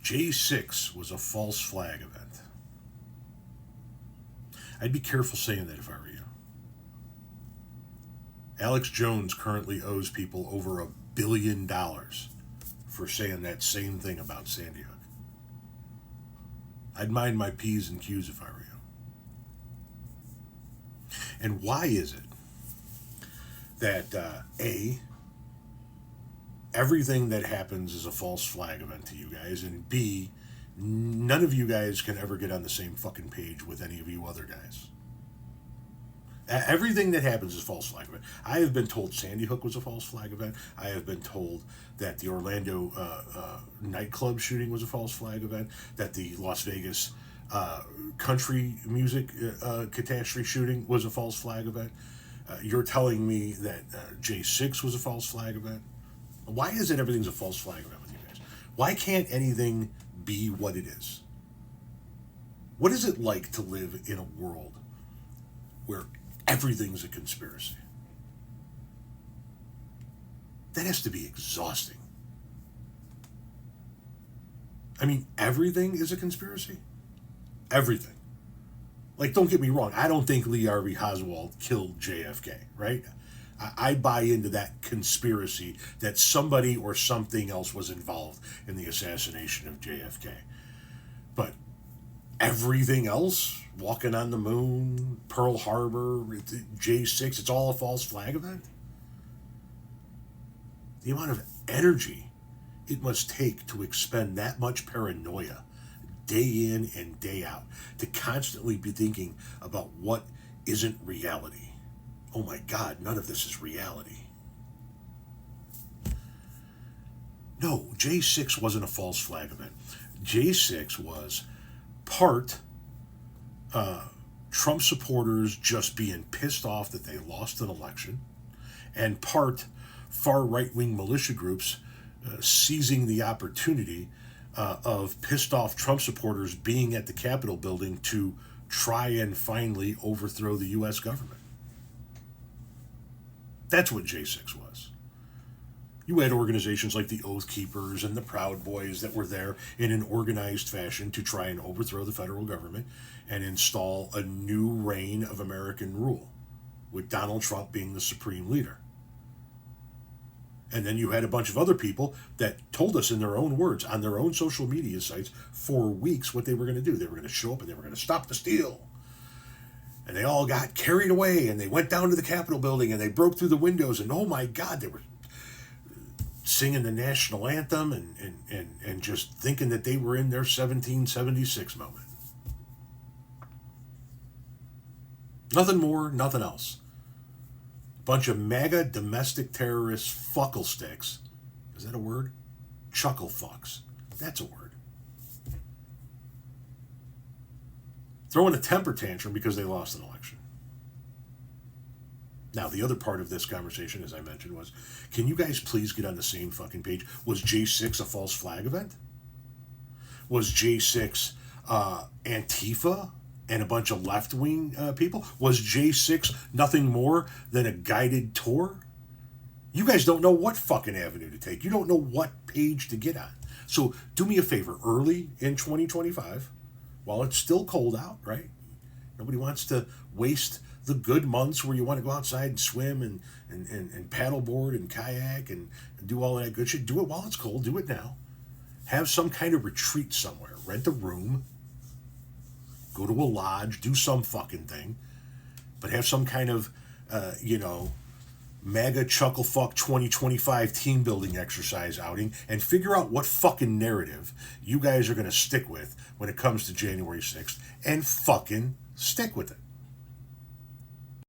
J6 was a false flag event. I'd be careful saying that if I were you. Alex Jones currently owes people over $1 billion for saying that same thing about Sandy Hook. I'd mind my P's and Q's if I were you. And why is it that, A, everything that happens is a false flag event to you guys, and B, none of you guys can ever get on the same fucking page with any of you other guys? Everything that happens is a false flag event. I have been told Sandy Hook was a false flag event. I have been told that the Orlando nightclub shooting was a false flag event, that the Las Vegas country music catastrophe shooting was a false flag event. You're telling me that J6 was a false flag event? Why is it everything's a false flag event with you guys? Why can't anything be what it is? What is it like to live in a world where everything's a conspiracy? That has to be exhausting. I mean, everything is a conspiracy? Everything. Like, don't get me wrong, I don't think Lee Harvey Oswald killed JFK, right? I buy into that conspiracy that somebody or something else was involved in the assassination of JFK. But everything else, walking on the moon, Pearl Harbor, J6, it's all a false flag event? The amount of energy it must take to expend that much paranoia day in and day out, to constantly be thinking about what isn't reality. Oh my God, none of this is reality. No, J6 wasn't a false flag event. J6 was part Trump supporters just being pissed off that they lost an election, and part far right-wing militia groups seizing the opportunity of pissed off Trump supporters being at the Capitol building to try and finally overthrow the U.S. government. That's what J6 was. You had organizations like the Oath Keepers and the Proud Boys that were there in an organized fashion to try and overthrow the federal government and install a new reign of American rule, with Donald Trump being the supreme leader. And then you had a bunch of other people that told us in their own words, on their own social media sites, for weeks what they were going to do. They were going to show up and they were going to stop the steal. And they all got carried away, and they went down to the Capitol building, and they broke through the windows, and oh my God, they were singing the national anthem and just thinking that they were in their 1776 moment. Nothing more, nothing else. Bunch of MAGA domestic terrorist fuckle sticks. Is that a word? Chuckle fucks. That's a word. Throwing a temper tantrum because they lost an election. Now, the other part of this conversation, as I mentioned, was, can you guys please get on the same fucking page? Was J6 a false flag event? Was J6 Antifa and a bunch of left-wing people? Was J6 nothing more than a guided tour? You guys don't know what fucking avenue to take. You don't know what page to get on. So do me a favor, early in 2025, while it's still cold out, right? Nobody wants to waste the good months where you want to go outside and swim and paddleboard and kayak and do all that good shit. Do it while it's cold. Do it now. Have some kind of retreat somewhere. Rent a room. Go to a lodge. Do some fucking thing. But have some kind of, MAGA Chuckle Fuck 2025 team building exercise outing, and figure out what fucking narrative you guys are going to stick with when it comes to January 6th, and fucking stick with it.